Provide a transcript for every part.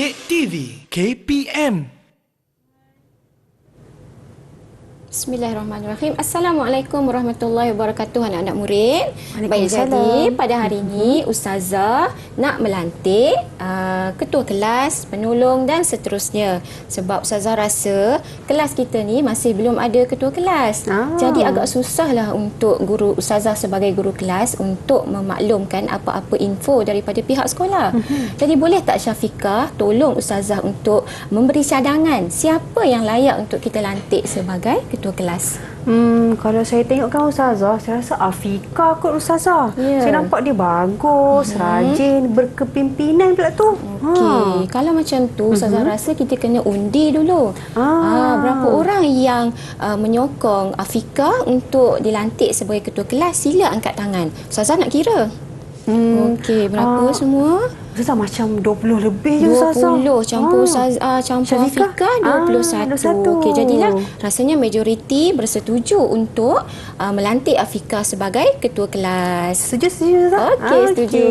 Didik TV KPM. Bismillahirrahmanirrahim. Assalamualaikum warahmatullahi wabarakatuh anak-anak murid. Baik, jadi pada hari ini Ustazah nak melantik ketua kelas, penolong dan seterusnya. Sebab Ustazah rasa kelas kita ni masih belum ada ketua kelas. Jadi agak susahlah untuk guru Ustazah sebagai guru kelas untuk memaklumkan apa-apa info daripada pihak sekolah. Jadi boleh tak Syafiqah tolong Ustazah untuk memberi cadangan siapa yang layak untuk kita lantik sebagai ketua kelas? Kalau saya tengokkan Ustazah, saya rasa Afika kot Ustazah. Saya nampak dia bagus, rajin, berkepimpinan pula tu. Okey, kalau macam tu Ustazah rasa kita kena undi dulu. Berapa orang yang menyokong Afika untuk dilantik sebagai ketua kelas? Sila angkat tangan. Ustazah nak kira. Okey, berapa semua? Ustazah macam 20 lebih je Ustazah. 20 campur campur Afika 21. Okey, jadilah rasanya majoriti bersetuju untuk melantik Afika sebagai ketua kelas. Setuju Ustazah? Okey, setuju.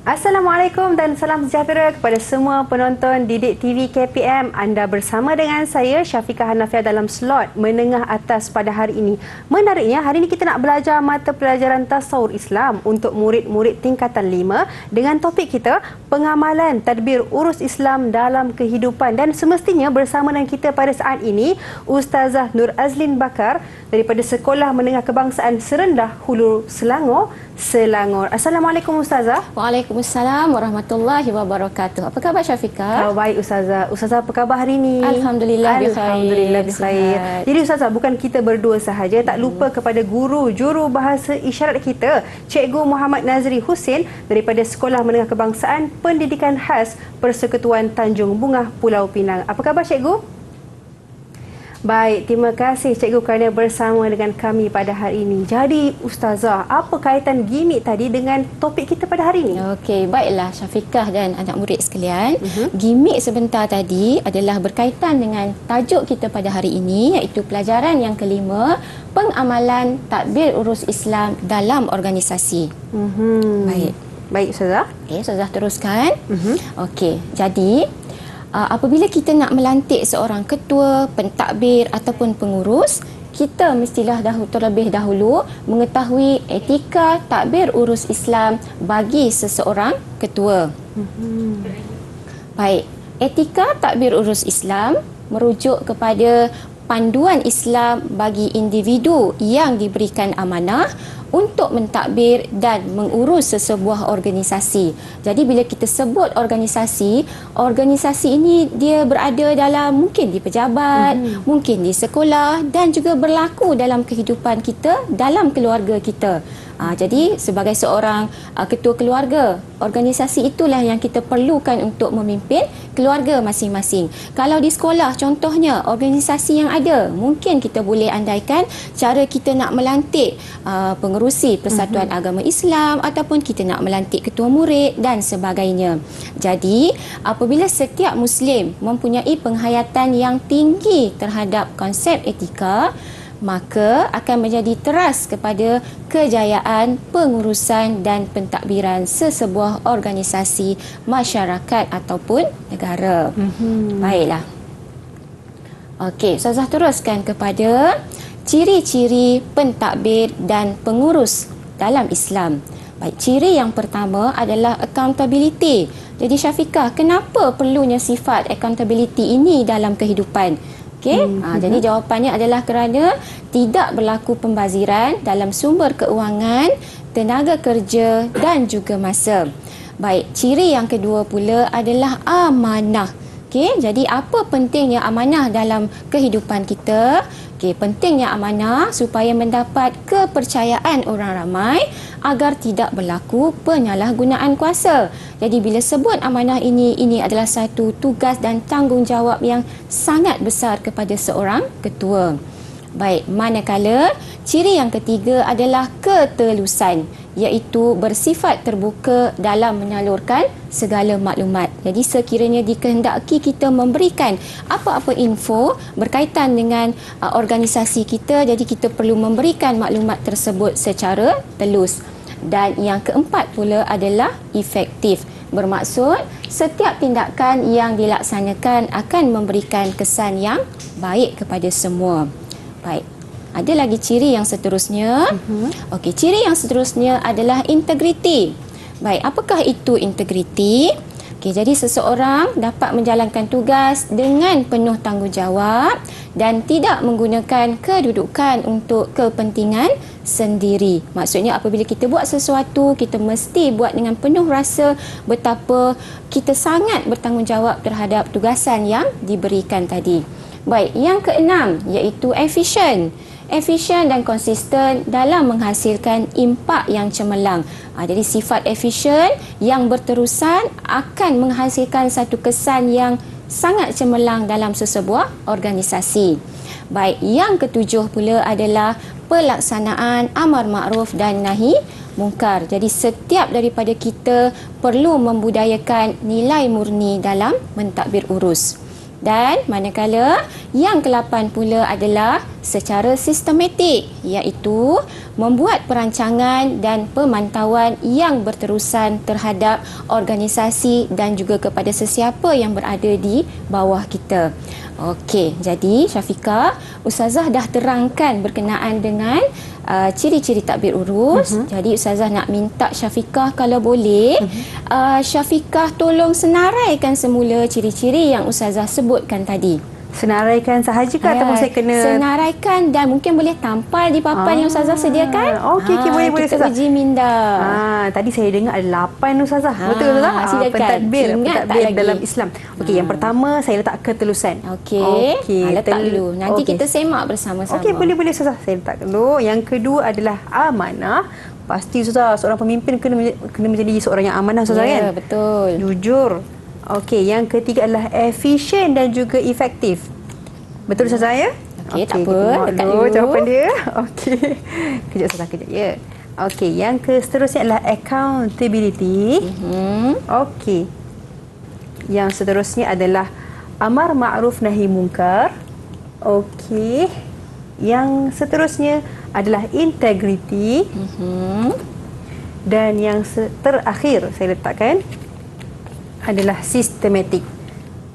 Assalamualaikum dan salam sejahtera kepada semua penonton Didik TV KPM. Anda bersama dengan saya Syafiqah Hanafiah dalam slot menengah atas pada hari ini. Menariknya, hari ini kita nak belajar mata pelajaran Tasawur Islam untuk murid-murid tingkatan 5 dengan topik kita pengamalan tadbir urus Islam dalam kehidupan. Dan semestinya bersama dengan kita pada saat ini Ustazah Nur Azlin Bakar daripada Sekolah Menengah Kebangsaan Serendah Hulu Selangor. Assalamualaikum Ustazah. Waalaikumsalam warahmatullahi wabarakatuh. Apa khabar Syafiqah? Baik Ustazah. Ustazah apa khabar hari ini? Alhamdulillah bikhair. Alhamdulillah bikhair. Jadi Ustazah, bukan kita berdua sahaja, tak lupa kepada guru juru bahasa isyarat kita, Cikgu Muhammad Nazri Husin daripada Sekolah Menengah Kebangsaan Pendidikan Khas Persekutuan Tanjung Bungah Pulau Pinang. Apa khabar Cikgu? Baik, terima kasih Cikgu kerana bersama dengan kami pada hari ini. Jadi Ustazah, apa kaitan gimik tadi dengan topik kita pada hari ini? Okey, baiklah Syafiqah dan anak murid sekalian. Gimik sebentar tadi adalah berkaitan dengan tajuk kita pada hari ini, iaitu pelajaran yang kelima, pengamalan tadbir urus Islam dalam organisasi. Baik Ustazah. Okey, Ustazah teruskan. Okey, jadi apabila kita nak melantik seorang ketua, pentadbir ataupun pengurus, kita mestilah terlebih dahulu mengetahui etika tadbir urus Islam bagi seseorang ketua. Baik, etika tadbir urus Islam merujuk kepada panduan Islam bagi individu yang diberikan amanah untuk mentadbir dan mengurus sesebuah organisasi. Jadi bila kita sebut organisasi, organisasi ini dia berada dalam mungkin di pejabat, mungkin di sekolah dan juga berlaku dalam kehidupan kita, dalam keluarga kita. Jadi sebagai seorang ketua keluarga, organisasi itulah yang kita perlukan untuk memimpin keluarga masing-masing. Kalau di sekolah contohnya, organisasi yang ada, mungkin kita boleh andaikan cara kita nak melantik pengerusi Persatuan Agama Islam ataupun kita nak melantik ketua murid dan sebagainya. Jadi apabila setiap Muslim mempunyai penghayatan yang tinggi terhadap konsep etika, maka akan menjadi teras kepada kejayaan pengurusan dan pentadbiran sesebuah organisasi, masyarakat ataupun negara. Baiklah. Okey, Ustazah teruskan kepada ciri-ciri pentadbir dan pengurus dalam Islam. Baik, ciri yang pertama adalah accountability. Jadi Syafiqah, kenapa perlunya sifat accountability ini dalam kehidupan? Jadi jawapannya adalah kerana tidak berlaku pembaziran dalam sumber keuangan, tenaga kerja dan juga masa. Baik, ciri yang kedua pula adalah amanah. Okey, jadi apa pentingnya amanah dalam kehidupan kita? Okey, pentingnya amanah supaya mendapat kepercayaan orang ramai agar tidak berlaku penyalahgunaan kuasa. Jadi bila sebut amanah ini adalah satu tugas dan tanggungjawab yang sangat besar kepada seorang ketua. Baik, manakala ciri yang ketiga adalah ketelusan, iaitu bersifat terbuka dalam menyalurkan segala maklumat. Jadi sekiranya dikehendaki kita memberikan apa-apa info berkaitan dengan organisasi kita, jadi kita perlu memberikan maklumat tersebut secara telus. Dan yang keempat pula adalah efektif. Bermaksud setiap tindakan yang dilaksanakan akan memberikan kesan yang baik kepada semua. Baik. Ada lagi ciri yang seterusnya. Okey, ciri yang seterusnya adalah integriti. Baik, apakah itu integriti? Okey, jadi seseorang dapat menjalankan tugas dengan penuh tanggungjawab dan tidak menggunakan kedudukan untuk kepentingan sendiri. Maksudnya apabila kita buat sesuatu, kita mesti buat dengan penuh rasa betapa kita sangat bertanggungjawab terhadap tugasan yang diberikan tadi. Baik, yang keenam iaitu efisien. Efisien dan konsisten dalam menghasilkan impak yang cemerlang. Jadi sifat efisien yang berterusan akan menghasilkan satu kesan yang sangat cemerlang dalam sesebuah organisasi. Baik, yang ketujuh pula adalah pelaksanaan amar makruf dan nahi mungkar. Jadi setiap daripada kita perlu membudayakan nilai murni dalam mentadbir urus. Dan manakala yang ke-8 pula adalah secara sistematik, iaitu membuat perancangan dan pemantauan yang berterusan terhadap organisasi dan juga kepada sesiapa yang berada di bawah kita. Okey, jadi Syafiqah, Ustazah dah terangkan berkenaan dengan ciri-ciri tadbir urus. Jadi Ustazah nak minta Syafiqah kalau boleh, Syafiqah tolong senaraikan semula ciri-ciri yang Ustazah sebutkan tadi. Senaraikan sahaja ke ataupun saya kena senaraikan dan mungkin boleh tampal di papan yang Ustazah sediakan. Okey, boleh kita Ustazah. uji minda. Tadi saya dengar ada 8 Ustazah. Betul Ustazah? Silakan. Pentadbir Ingat tak lagi? dalam Islam. Okey, yang pertama saya letak ketelusan. Okey. Letak dulu. Nanti kita semak bersama-sama. Okey, boleh Ustazah. Saya letak dulu. Yang kedua adalah amanah. Pasti Ustazah, seorang pemimpin kena menjadi seorang yang amanah Ustazah, kan? Ya, betul. Jujur. Okey, yang ketiga adalah efisien dan juga efektif. Betul Ustazah, ya? Okey, tak apa. Dekat dulu jawapan dia. Okey. Kejap Ustazah, kejap. Ya. Okey, yang seterusnya adalah accountability. Okey. Yang seterusnya adalah amar ma'ruf nahi mungkar. Okey. Yang seterusnya adalah integrity. Dan yang terakhir saya letakkan adalah systematic.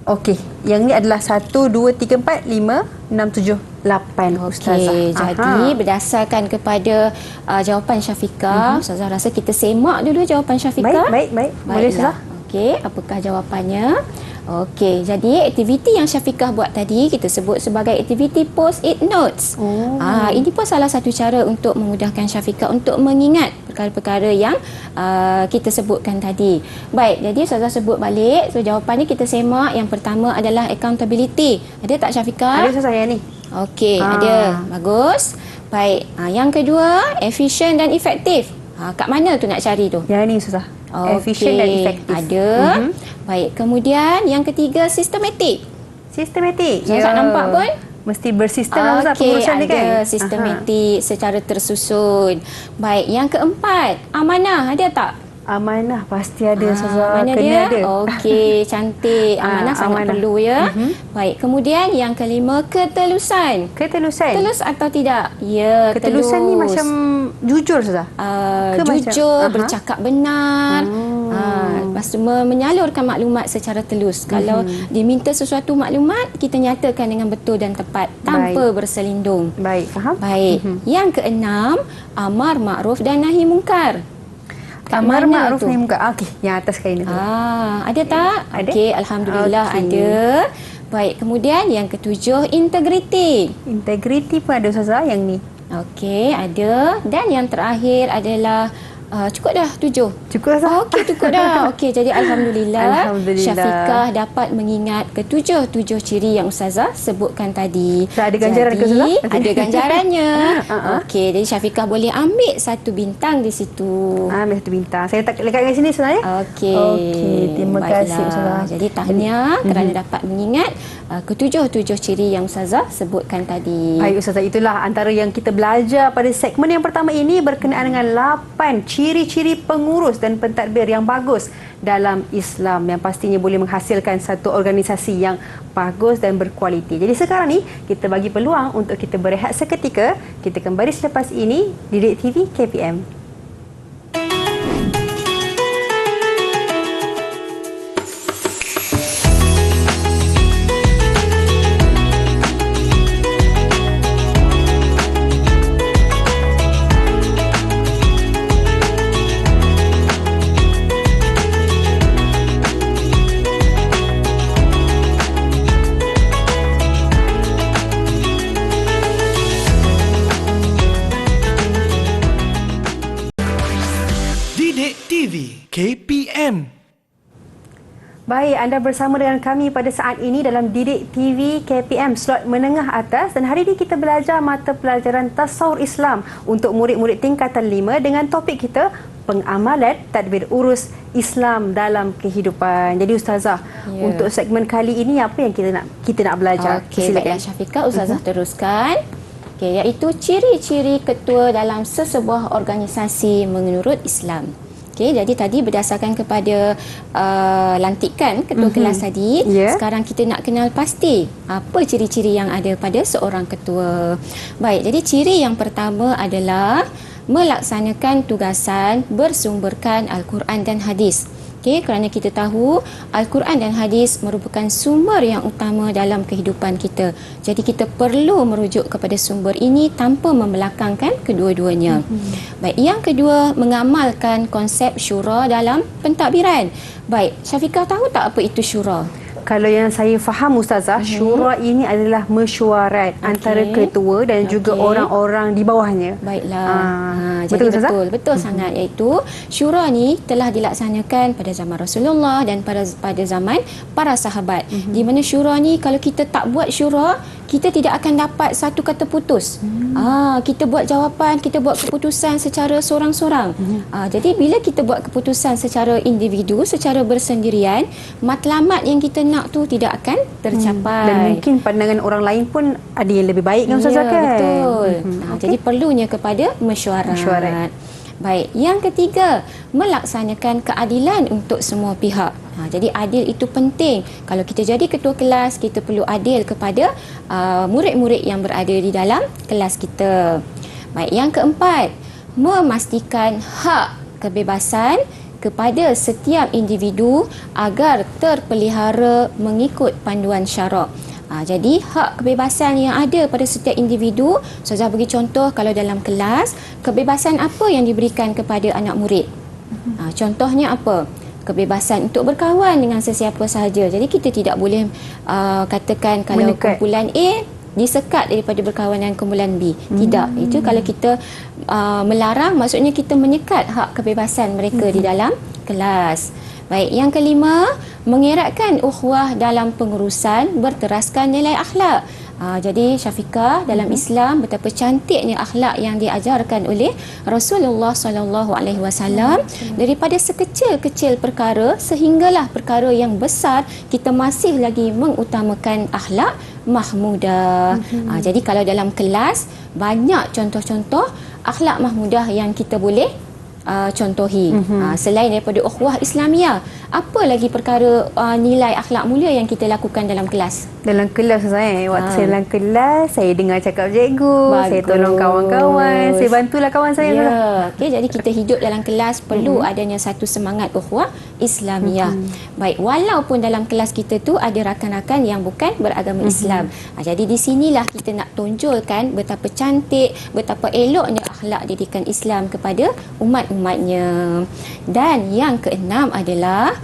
Okey, yang ni adalah 1, 2, 3, 4, 5, 6, 7, 8 Ustazah. Okey, jadi berdasarkan kepada jawapan Syafiqah, Ustazah rasa kita semak dulu jawapan Syafiqah. Baik. Boleh Ustazah. Okey, apakah jawapannya? Okey, jadi aktiviti yang Syafiqah buat tadi kita sebut sebagai aktiviti post-it notes. Ini pun salah satu cara untuk memudahkan Syafiqah untuk mengingat perkara-perkara yang kita sebutkan tadi. Baik, jadi Ustazah sebut balik. So jawapannya kita semak. Yang pertama adalah accountability. Ada tak Syafiqah? Ada Ustazah yang ni. Okey, ada. Bagus. Baik, yang kedua efisien dan efektif. Kat mana tu nak cari tu? Yang ni Ustazah. Efisien dan efektif. Ada. Baik, kemudian yang ketiga sistematik. Sistematik. Ustazah nampak pun? Mesti bersistem Ustazah pengurusan dia, kan? Ada sistematik secara tersusun. Baik, yang keempat amanah. Ada tak? Amanah pasti ada Ustazah. Mana Kena dia? ada. Okey, cantik. Amanah sangat perlu, ya. Baik, kemudian yang kelima ketelusan. Ketelusan. Telus atau tidak? Ya, Ketelusan telus. ni macam jujur Ustazah. Jujur, bercakap benar. Lepas tu menyalurkan maklumat secara telus. Kalau diminta sesuatu maklumat, kita nyatakan dengan betul dan tepat tanpa berselindung. Baik, faham? Baik. Yang keenam, amar makruf dan nahi mungkar. Amar ma'ruf nahi mungkar. Okey, yang atas kain itu. Ada tak? Ada. Okey, alhamdulillah ada. Baik, kemudian yang ketujuh integriti. Integriti pun ada Ustazah yang ni. Okey, ada. Dan yang terakhir adalah Cukup dah 7. Cukup Ustazah? Okey, cukup dah. Okey, jadi Alhamdulillah, Syafiqah dapat mengingat ketujuh ciri yang Ustazah sebutkan tadi. Ada ganjaran ke Ustazah? Ada ganjarannya. Okey, jadi Syafiqah boleh ambil 1 bintang di situ. Ambil 1 bintang. Saya letak kat sini Ustazah ya? Okey. Okey, terima kasih Ustazah. Jadi tahniah kerana dapat mengingat ketujuh ciri yang Ustazah sebutkan tadi. Baik Ustazah, itulah antara yang kita belajar pada segmen yang pertama ini berkenaan dengan 8 ciri-ciri pengurus dan pentadbir yang bagus dalam Islam yang pastinya boleh menghasilkan satu organisasi yang bagus dan berkualiti. Jadi sekarang ni kita bagi peluang untuk kita berehat seketika. Kita kembali selepas ini di Didik TV KPM. Didik TV KPM. Baik, anda bersama dengan kami pada saat ini dalam Didik TV KPM slot menengah atas, dan hari ini kita belajar mata pelajaran Tasawur Islam untuk murid-murid tingkatan 5 dengan topik kita pengamalan tadbir urus Islam dalam kehidupan. Jadi Ustazah, untuk segmen kali ini apa yang kita nak belajar? Okey, baiklah Syafiqah, Ustazah teruskan. Okey, iaitu ciri-ciri ketua dalam sesebuah organisasi menurut Islam. Okey, jadi tadi berdasarkan kepada lantikan ketua kelas tadi, sekarang kita nak kenal pasti apa ciri-ciri yang ada pada seorang ketua. Baik, jadi ciri yang pertama adalah melaksanakan tugasan bersumberkan Al-Quran dan hadis. Okey, kerana kita tahu Al-Quran dan hadis merupakan sumber yang utama dalam kehidupan kita. Jadi kita perlu merujuk kepada sumber ini tanpa membelakangkan kedua-duanya. Baik, yang kedua, mengamalkan konsep syura dalam pentadbiran. Baik, Syafiqah tahu tak apa itu syura? Kalau yang saya faham Ustazah, syura ini adalah mesyuarat antara ketua dan juga orang-orang di bawahnya. Baiklah. Betul Jadi Ustazah? betul sangat, iaitu syura ni telah dilaksanakan pada zaman Rasulullah dan pada zaman para sahabat. Di mana syura ni kalau kita tak buat syura, kita tidak akan dapat satu kata putus. Kita buat jawapan, kita buat keputusan secara sorang-sorang. Jadi bila kita buat keputusan secara individu, secara bersendirian, matlamat yang kita nak tu tidak akan tercapai. Dan mungkin pandangan orang lain pun ada yang lebih baik kan Ustazah kan? Betul. Jadi perlunya kepada mesyuarat. Baik, yang ketiga, melaksanakan keadilan untuk semua pihak. Jadi adil itu penting. Kalau kita jadi ketua kelas, kita perlu adil kepada murid-murid yang berada di dalam kelas kita. Baik, yang keempat, memastikan hak kebebasan kepada setiap individu agar terpelihara mengikut panduan syarak. Jadi hak kebebasan yang ada pada setiap individu, Ustazah bagi contoh, kalau dalam kelas, kebebasan apa yang diberikan kepada anak murid? Contohnya apa? Kebebasan untuk berkawan dengan sesiapa sahaja. Jadi kita tidak boleh katakan kalau kumpulan A disekat daripada berkawan dengan kumpulan B. Tidak. Itu kalau kita melarang, maksudnya kita menyekat hak kebebasan mereka di dalam kelas. Baik, yang kelima, mengeratkan ukhuwah dalam pengurusan berteraskan nilai akhlak. Jadi Syafiqah, dalam Islam betapa cantiknya akhlak yang diajarkan oleh Rasulullah SAW. Daripada sekecil-kecil perkara sehinggalah perkara yang besar, kita masih lagi mengutamakan akhlak mahmudah. Jadi kalau dalam kelas banyak contoh-contoh akhlak mahmudah yang kita boleh contohi. Selain daripada ukhuwah Islamiah, apa lagi perkara nilai akhlak mulia yang kita lakukan dalam kelas? Dalam kelas saya, waktu saya dalam kelas, saya dengar cakap cikgu, saya tolong kawan-kawan, saya bantulah kawan saya. Okey, jadi kita hidup dalam kelas perlu adanya satu semangat ukhuwah Islamiah. Baik, walaupun dalam kelas kita tu ada rakan-rakan yang bukan beragama Islam. Jadi di sinilah kita nak tonjolkan betapa cantik, betapa eloknya akhlak didikan Islam kepada umat-umatnya. Dan yang keenam adalah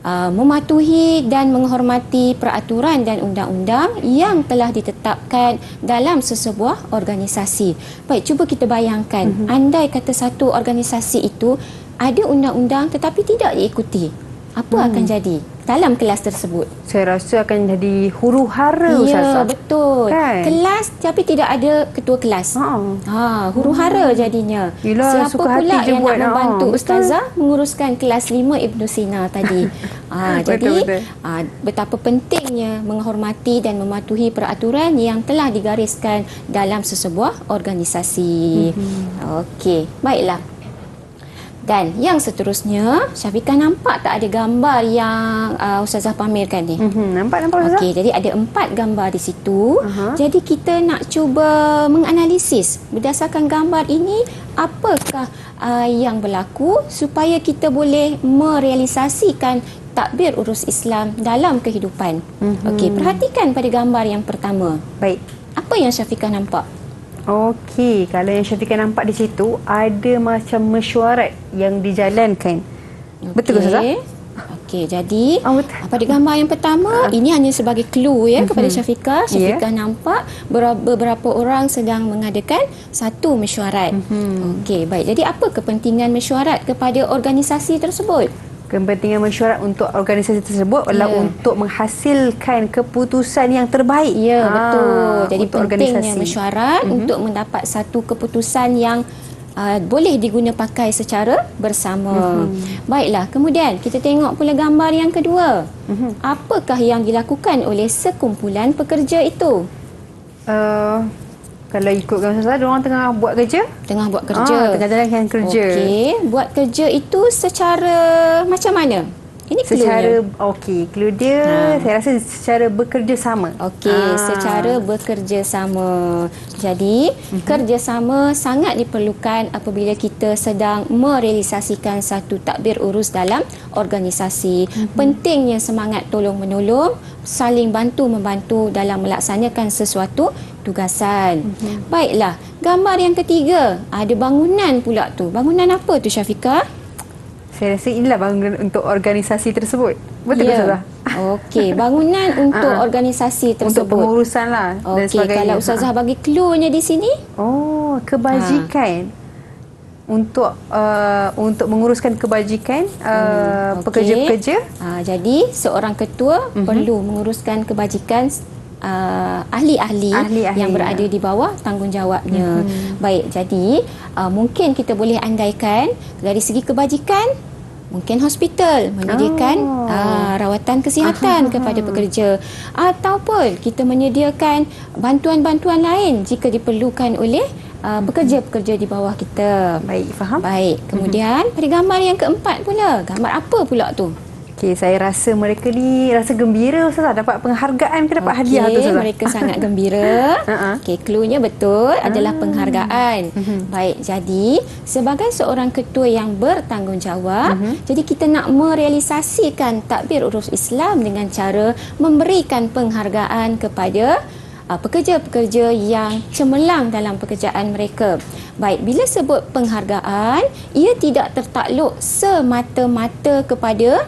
mematuhi dan menghormati peraturan dan undang-undang yang telah ditetapkan dalam sesebuah organisasi. Baik, cuba kita bayangkan, andai kata satu organisasi itu ada undang-undang tetapi tidak diikuti, apa akan jadi dalam kelas tersebut? Saya rasa akan jadi huru-hara, Ustazah. Ya, betul. Kan? Kelas tapi tidak ada ketua kelas. Huru-hara jadinya. Yelah, Siapa suka pula hati je yang buat. nak membantu Betul. Ustazah menguruskan kelas 5 Ibn Sina tadi. Jadi Betul. betapa pentingnya menghormati dan mematuhi peraturan yang telah digariskan dalam sesebuah organisasi. Okey, baiklah. Dan yang seterusnya, Syafiqah nampak tak ada gambar yang Ustazah pamerkan ni? Nampak Ustazah? Okey, jadi ada 4 gambar di situ. Jadi kita nak cuba menganalisis berdasarkan gambar ini apakah yang berlaku supaya kita boleh merealisasikan takbir urus Islam dalam kehidupan. Okey, perhatikan pada gambar yang pertama. Baik. Apa yang Syafiqah nampak? Okey, kalau yang Syafiqah nampak di situ ada macam mesyuarat yang dijalankan. Betul ke Ustazah? Okey, jadi betul. pada gambar yang pertama ini hanya sebagai clue ya kepada Syafiqah. Syafiqah nampak beberapa orang sedang mengadakan satu mesyuarat. Okey, baik. Jadi apa kepentingan mesyuarat kepada organisasi tersebut? Kepentingan mesyuarat untuk organisasi tersebut adalah untuk menghasilkan keputusan yang terbaik. Ya, betul. Jadi untuk pentingnya organisasi. mesyuarat untuk mendapat satu keputusan yang boleh diguna pakai secara bersama. Baiklah, kemudian kita tengok pula gambar yang kedua. Apakah yang dilakukan oleh sekumpulan pekerja itu? Kalau ikutkan Ustazah, diorang tengah buat kerja. Tengah buat kerja. Tengah jalankan kerja. Okey, buat kerja itu secara macam mana? Ini Secara, cluenya. clue dia saya rasa secara bekerja sama. Okey, secara bekerjasama. Jadi, kerjasama sangat diperlukan apabila kita sedang merealisasikan satu takbir urus dalam organisasi. Pentingnya semangat tolong-menolong, saling bantu-membantu dalam melaksanakan sesuatu tugasan. Baiklah, gambar yang ketiga, ada bangunan pula tu. Bangunan apa tu Syafiqah? Saya rasa inilah bangunan untuk organisasi tersebut. Betul ke Ustazah? Okey, bangunan untuk organisasi tersebut. Untuk pengurusan lah dan Okey, sebagainya. kalau Ustazah bagi clue-nya di sini? Kebajikan. Untuk menguruskan kebajikan pekerja-pekerja. Jadi, seorang ketua perlu menguruskan kebajikan ahli-ahli yang berada di bawah tanggungjawabnya. Baik, jadi mungkin kita boleh andaikan dari segi kebajikan, mungkin hospital menyediakan rawatan kesihatan kepada pekerja, ataupun kita menyediakan bantuan-bantuan lain jika diperlukan oleh pekerja-pekerja di bawah kita. Baik, faham. Baik, kemudian pada gambar yang keempat pula, gambar apa pula tu? Okey, saya rasa mereka ni rasa gembira Ustazah dapat penghargaan ke dapat hadiah tu Ustazah. Mereka sangat gembira. Okey, cluenya betul adalah penghargaan. Baik, jadi sebagai seorang ketua yang bertanggungjawab, jadi kita nak merealisasikan takbir urus Islam dengan cara memberikan penghargaan kepada pekerja-pekerja yang cemerlang dalam pekerjaan mereka. Baik, bila sebut penghargaan, ia tidak tertakluk semata-mata kepada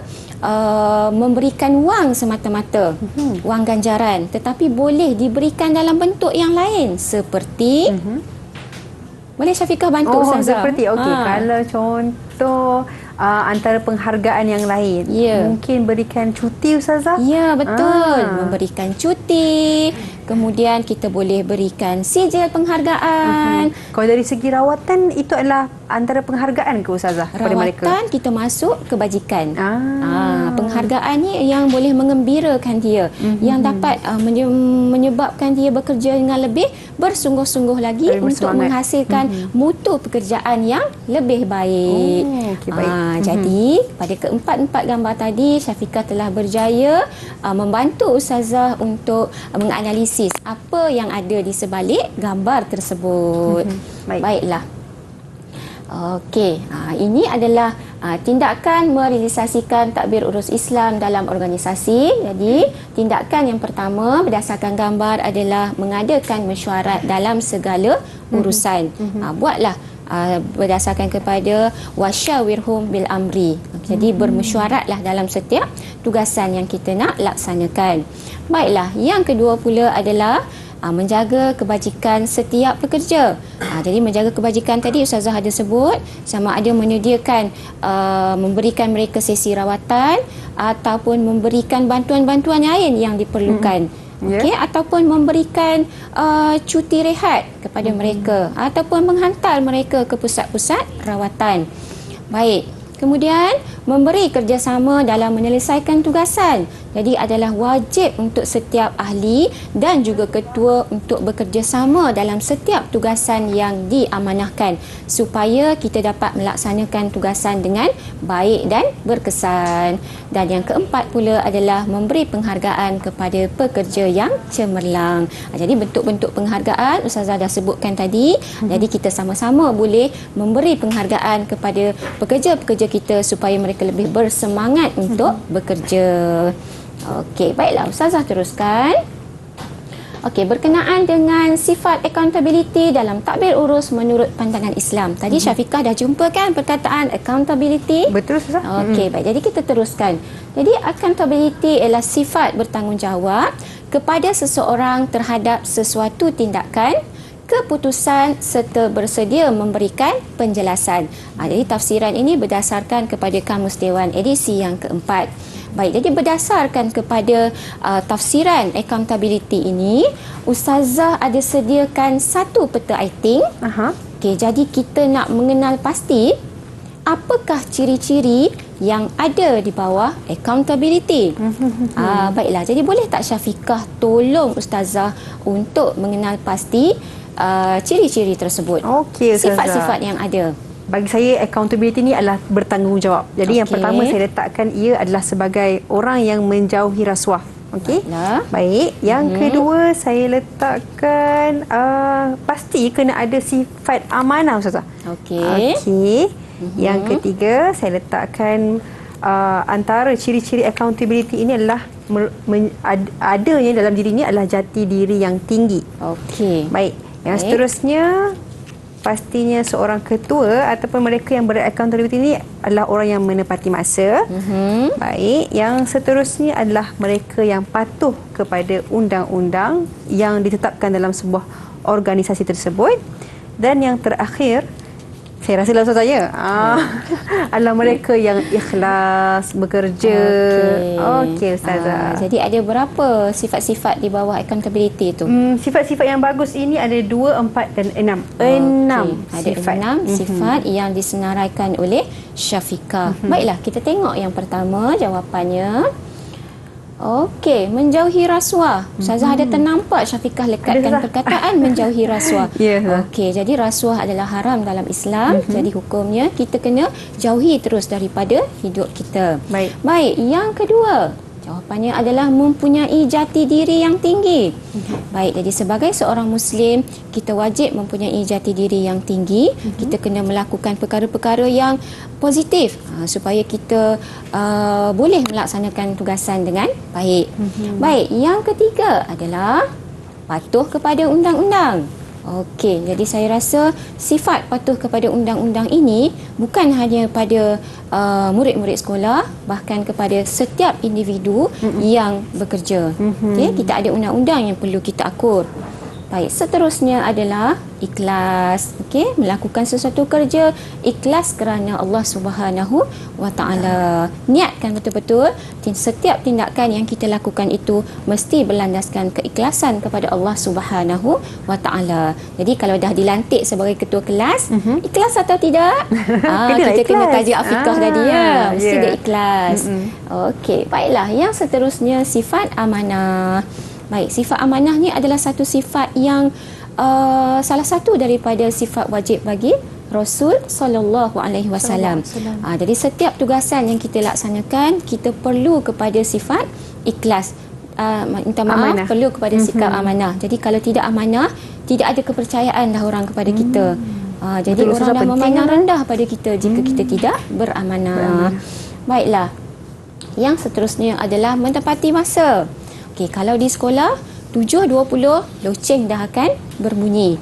memberikan wang semata-mata, wang ganjaran, tetapi boleh diberikan dalam bentuk yang lain seperti boleh Syafiqah bantu Ustazah? Seperti kalau contoh antara penghargaan yang lain, mungkin berikan cuti Ustazah. Ya, betul. Memberikan cuti, kemudian kita boleh berikan sijil penghargaan. Kalau dari segi rawatan, itu adalah antara penghargaan ke Ustazah kepada mereka? Rawatan kita masuk kebajikan. Penghargaan ni yang boleh mengembirakan dia, yang dapat menyebabkan dia bekerja dengan lebih bersungguh-sungguh lagi untuk menghasilkan mutu pekerjaan yang lebih baik. Baik. Jadi pada keempat-empat gambar tadi, Syafiqah telah berjaya membantu Ustazah untuk menganalisis apa yang ada di sebalik gambar tersebut. Baiklah. Okey, ini adalah tindakan merealisasikan takbir urus Islam dalam organisasi. Jadi, tindakan yang pertama berdasarkan gambar adalah mengadakan mesyuarat dalam segala urusan. Buatlah berdasarkan kepada wasyawirhum bil amri. Jadi bermesyuaratlah dalam setiap tugasan yang kita nak laksanakan. Baiklah, yang kedua pula adalah menjaga kebajikan setiap pekerja. Jadi menjaga kebajikan tadi Ustazah ada sebut, sama ada menyediakan memberikan mereka sesi rawatan ataupun memberikan bantuan-bantuan lain yang diperlukan. Okey, ataupun memberikan cuti rehat kepada mereka ataupun menghantar mereka ke pusat-pusat rawatan. Baik. Kemudian memberi kerjasama dalam menyelesaikan tugasan. Jadi adalah wajib untuk setiap ahli dan juga ketua untuk bekerjasama dalam setiap tugasan yang diamanahkan supaya kita dapat melaksanakan tugasan dengan baik dan berkesan. Dan yang keempat pula adalah memberi penghargaan kepada pekerja yang cemerlang. Jadi bentuk-bentuk penghargaan Ustazah dah sebutkan tadi. Jadi kita sama-sama boleh memberi penghargaan kepada pekerja-pekerja kita supaya mereka lebih bersemangat untuk bekerja. Okey, baiklah Ustazah teruskan. Okey, berkenaan dengan sifat accountability dalam takbir urus menurut pandangan Islam. Tadi Syafiqah dah jumpa kan perkataan accountability? Betul Ustazah. Okey, baik. Jadi kita teruskan. Jadi accountability ialah sifat bertanggungjawab kepada seseorang terhadap sesuatu tindakan, keputusan serta bersedia memberikan penjelasan. Jadi tafsiran ini berdasarkan kepada Kamus Dewan edisi yang keempat. Baik, jadi berdasarkan kepada tafsiran accountability ini, Ustazah ada sediakan satu peta iting. Okey, jadi kita nak mengenal pasti apakah ciri-ciri yang ada di bawah accountability. Baiklah, jadi boleh tak Syafiqah tolong Ustazah untuk mengenal pasti ciri-ciri tersebut. Okey, Ustazah. Sifat-sifat yang ada. Bagi saya accountability ni adalah bertanggungjawab. Jadi yang pertama saya letakkan ia adalah sebagai orang yang menjauhi rasuah. Okey. Baik. Yang kedua saya letakkan pasti kena ada sifat amanah Ustazah. Okey. Okey. Yang ketiga saya letakkan antara ciri-ciri accountability ini adalah adanya dalam diri ini adalah jati diri yang tinggi. Okey. Baik. Yang seterusnya pastinya seorang ketua ataupun mereka yang beraccountability ini adalah orang yang menepati masa. Baik, yang seterusnya adalah mereka yang patuh kepada undang-undang yang ditetapkan dalam sebuah organisasi tersebut. Dan yang terakhir, saya rasa dalam saya adalah mereka yang ikhlas bekerja. Okey Ustazah. Jadi ada berapa sifat-sifat di bawah accountability itu? Sifat-sifat yang bagus ini ada 2, 4 dan 6. 6 ada sifat. 6 sifat yang disenaraikan oleh Syafiqah. Baiklah, kita tengok yang pertama jawapannya. Okey, menjauhi rasuah. Ustazah ada ternampak Syafiqah lekatkan perkataan menjauhi rasuah. Okey, jadi rasuah adalah haram dalam Islam. Jadi hukumnya kita kena jauhi terus daripada hidup kita. Baik, yang kedua, jawapannya adalah mempunyai jati diri yang tinggi. Baik, jadi sebagai seorang Muslim, kita wajib mempunyai jati diri yang tinggi. Kita kena melakukan perkara-perkara yang positif supaya kita boleh melaksanakan tugasan dengan baik. Baik, yang ketiga adalah patuh kepada undang-undang. Okey, jadi saya rasa sifat patuh kepada undang-undang ini bukan hanya pada murid-murid sekolah, bahkan kepada setiap individu yang bekerja. Okey, kita ada undang-undang yang perlu kita akur. Baik, seterusnya adalah ikhlas. Okey, melakukan sesuatu kerja ikhlas kerana Allah Subhanahu wa taala. Niatkan betul-betul setiap tindakan yang kita lakukan itu mesti berlandaskan keikhlasan kepada Allah Subhanahu wa taala. Jadi kalau dah dilantik sebagai ketua kelas, ikhlas atau tidak? Kita kena tajuk afikah tadi ya. Mesti dia ikhlas. Okey, baiklah. Yang seterusnya sifat amanah. Baik, sifat amanah ni adalah satu sifat yang salah satu daripada sifat wajib bagi Rasul sallallahu alaihi wasallam. Jadi setiap tugasan yang kita laksanakan, kita perlu kepada sifat ikhlas. Minta maaf, amanah. Perlu kepada sikap amanah. Jadi kalau tidak amanah, tidak ada kepercayaan dah orang kepada kita. Jadi betul, orang dah memandang rendah pada kita jika kita tidak beramanah. Baiklah. Yang seterusnya adalah menepati masa. Okey, kalau di sekolah 7.20 loceng dah akan berbunyi.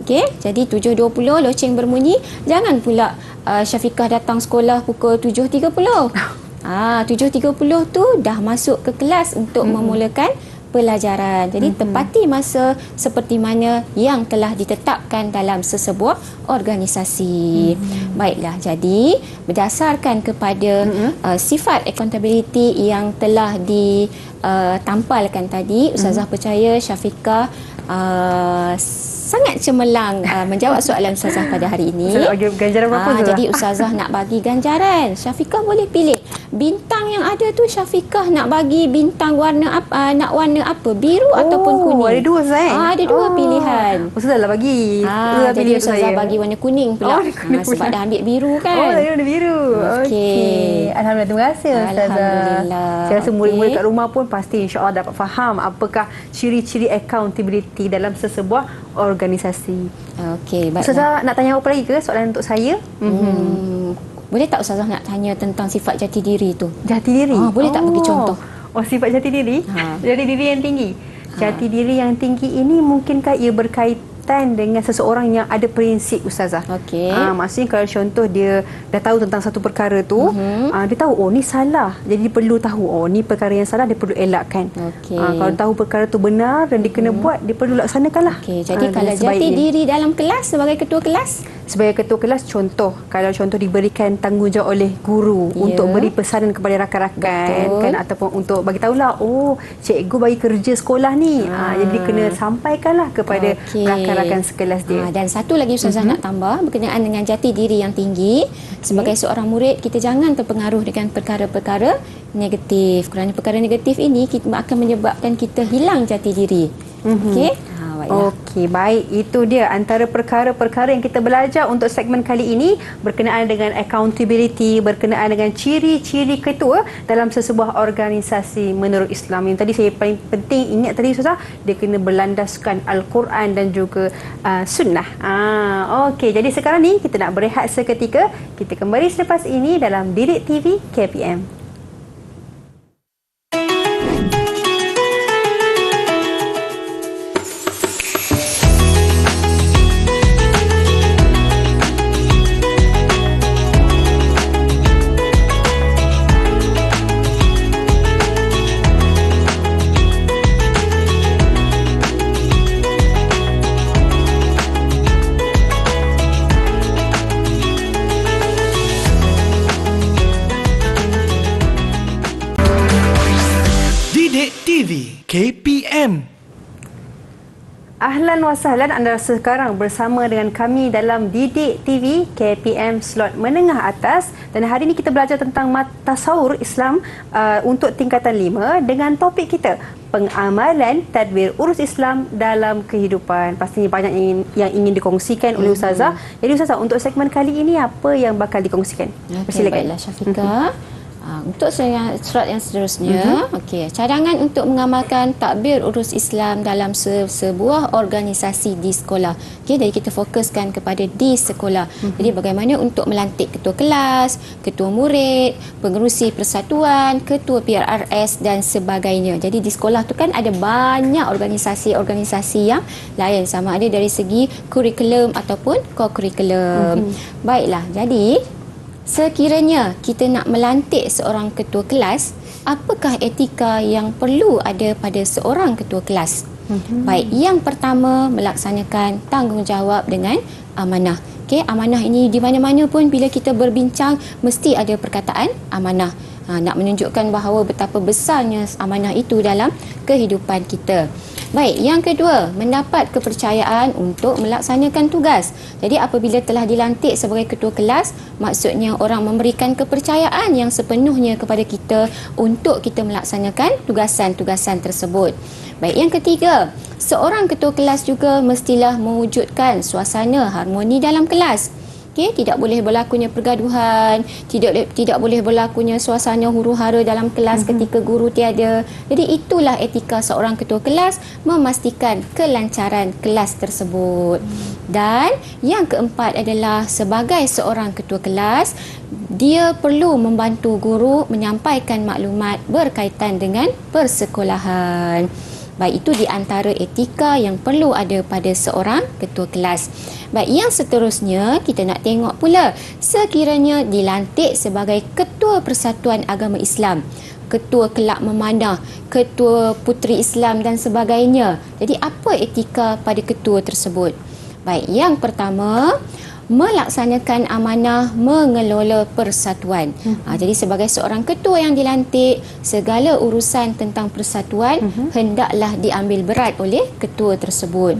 Okey, jadi 7.20 loceng berbunyi. Jangan pula Syafiqah datang sekolah pukul 7.30. 7.30 tu dah masuk ke kelas untuk memulakan pelajaran. Jadi tepati masa seperti mana yang telah ditetapkan dalam sesebuah organisasi. Baiklah, jadi berdasarkan kepada sifat accountability yang telah ditampalkan tadi, Ustazah percaya Syafiqah sangat cemerlang menjawab soalan Ustazah pada hari ini. Ustazah bagi ganjaran berapa tu? Jadi Ustazah nak bagi ganjaran. Syafiqah boleh pilih. Bintang yang ada tu Syafiqah nak bagi bintang warna apa? Nak warna apa? Biru ataupun kuning? Ada dua Ustaz. Ada dua pilihan. Ustazah lah bagi. Jadi Ustazah bagi warna kuning pula. Sebab dah ambil biru kan. Tadi warna biru. Okey. Alhamdulillah, terima kasih Ustazah. Alhamdulillah. Saya rasa murid-murid kat rumah pun pasti insya-Allah dapat faham apakah ciri-ciri accountability dalam sesebuah organisasi. Okey, baiklah. Ustazah nak tanya apa lagi ke soalan untuk saya? Boleh tak Ustazah nak tanya tentang sifat jati diri tu? Jati diri? Boleh tak bagi contoh? Sifat jati diri? Jati diri yang tinggi. Jati diri yang tinggi ini mungkinkah ia berkaitan dengan seseorang yang ada prinsip, Ustazah? Okey. Maksudnya kalau contoh dia dah tahu tentang satu perkara tu, dia tahu ni salah. Jadi dia perlu tahu ni perkara yang salah, dia perlu elakkan. Okey. Kalau tahu perkara tu benar dan dia kena buat, dia perlu laksanakanlah. Okey, jadi kalau jati diri dalam kelas sebagai ketua kelas? Sebagai ketua kelas, kalau contoh diberikan tanggungjawab oleh guru untuk beri pesanan kepada rakan-rakan kan, ataupun untuk bagi tahulah cikgu bagi kerja sekolah ni, jadi kena sampaikanlah kepada rakan-rakan sekelas dia. Dan satu lagi Ustazah nak tambah berkenaan dengan jati diri yang tinggi. Sebagai seorang murid, kita jangan terpengaruh dengan perkara-perkara negatif, kerana perkara negatif ini akan menyebabkan kita hilang jati diri. Okey. Okey, baik. Itu dia antara perkara-perkara yang kita belajar untuk segmen kali ini berkenaan dengan accountability, berkenaan dengan ciri-ciri ketua dalam sesebuah organisasi menurut Islam. Yang tadi saya paling penting ingat tadi Ustazah, dia kena berlandaskan Al-Quran dan juga sunnah. Okey, jadi sekarang ni kita nak berehat seketika. Kita kembali selepas ini dalam Didik TV KPM. KPM. Ahlan wa sahlan, anda sekarang bersama dengan kami dalam Didik TV KPM slot menengah atas, dan hari ini kita belajar tentang tasawur Islam untuk tingkatan 5 dengan topik kita pengamalan tadbir urus Islam dalam kehidupan. Pastinya banyak yang ingin dikongsikan oleh Ustazah. Jadi Ustazah, untuk segmen kali ini apa yang bakal dikongsikan? Baiklah Syafiqah. Untuk surat yang seterusnya, cadangan untuk mengamalkan takbir urus Islam dalam sebuah organisasi di sekolah. Jadi kita fokuskan kepada di sekolah. Jadi bagaimana untuk melantik ketua kelas, ketua murid, pengerusi persatuan, ketua PRRS dan sebagainya. Jadi di sekolah tu kan ada banyak organisasi-organisasi yang lain, sama ada dari segi kurikulum ataupun co-kurikulum. Baiklah, jadi sekiranya kita nak melantik seorang ketua kelas, apakah etika yang perlu ada pada seorang ketua kelas? Baik, yang pertama, melaksanakan tanggungjawab dengan amanah. Amanah ini di mana-mana pun bila kita berbincang mesti ada perkataan amanah. Nak menunjukkan bahawa betapa besarnya amanah itu dalam kehidupan kita. Baik, yang kedua, mendapat kepercayaan untuk melaksanakan tugas. Jadi apabila telah dilantik sebagai ketua kelas, maksudnya orang memberikan kepercayaan yang sepenuhnya kepada kita untuk kita melaksanakan tugasan-tugasan tersebut. Baik, yang ketiga, seorang ketua kelas juga mestilah mewujudkan suasana harmoni dalam kelas. Tidak boleh berlakunya pergaduhan, tidak boleh berlakunya suasana huru-hara dalam kelas ketika guru tiada. Jadi itulah etika seorang ketua kelas, memastikan kelancaran kelas tersebut. Dan yang keempat adalah sebagai seorang ketua kelas, dia perlu membantu guru menyampaikan maklumat berkaitan dengan persekolahan. Baik, itu di antara etika yang perlu ada pada seorang ketua kelas. Baik, yang seterusnya kita nak tengok pula sekiranya dilantik sebagai Ketua Persatuan Agama Islam, Ketua Kelab Memanah, Ketua Puteri Islam dan sebagainya. Jadi apa etika pada ketua tersebut? Baik, yang pertama, melaksanakan amanah mengelola persatuan. Jadi sebagai seorang ketua yang dilantik, segala urusan tentang persatuan hendaklah diambil berat oleh ketua tersebut.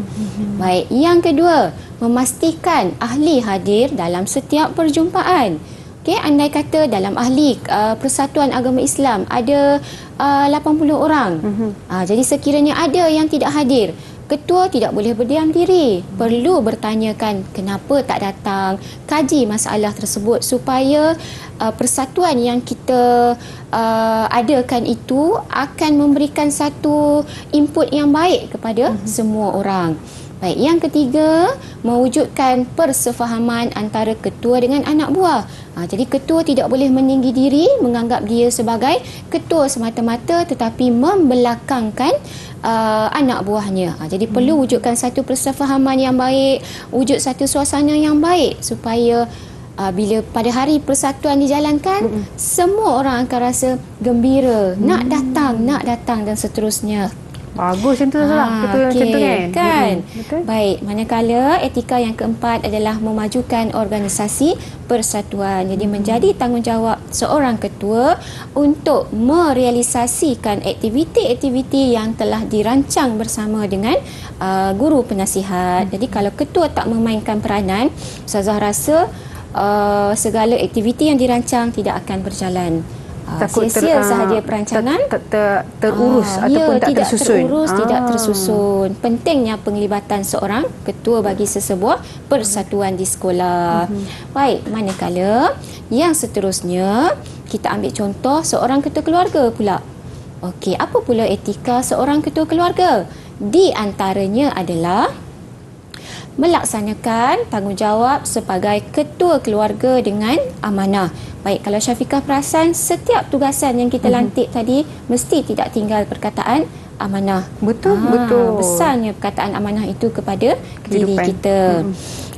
Baik, yang kedua, memastikan ahli hadir dalam setiap perjumpaan. Okey, andai kata dalam ahli Persatuan Agama Islam ada 80 orang. Jadi sekiranya ada yang tidak hadir, ketua tidak boleh berdiam diri. Perlu bertanyakan kenapa tak datang, kaji masalah tersebut supaya persatuan yang kita adakan itu akan memberikan satu input yang baik kepada semua orang. Baik, yang ketiga, mewujudkan persefahaman antara ketua dengan anak buah. Jadi ketua tidak boleh meninggi diri, menganggap dia sebagai ketua semata-mata tetapi membelakangkan anak buahnya. Jadi perlu wujudkan satu persefahaman yang baik, wujud satu suasana yang baik supaya bila pada hari persatuan dijalankan, semua orang akan rasa gembira, nak datang dan seterusnya. Bagus macam tu lah. Betul macam tu kan? Betul. Baik, manakala etika yang keempat adalah memajukan organisasi persatuan. Jadi menjadi tanggungjawab seorang ketua untuk merealisasikan aktiviti-aktiviti yang telah dirancang bersama dengan guru penasihat. Jadi kalau ketua tak memainkan peranan, Ustazah rasa segala aktiviti yang dirancang tidak akan berjalan. Takut sia-sia sahaja perancangan terurus ataupun tak tidak tersusun. Tidak tersusun. Pentingnya penglibatan seorang ketua bagi sesebuah persatuan di sekolah. Baik, manakala yang seterusnya kita ambil contoh seorang ketua keluarga pula. Okey, apa pula etika seorang ketua keluarga? Di antaranya adalah melaksanakan tanggungjawab sebagai ketua keluarga dengan amanah. Baik, kalau Syafiqah perasan, setiap tugasan yang kita lantik tadi mesti tidak tinggal perkataan amanah. Betul. Besarnya perkataan amanah itu kepada diri kita.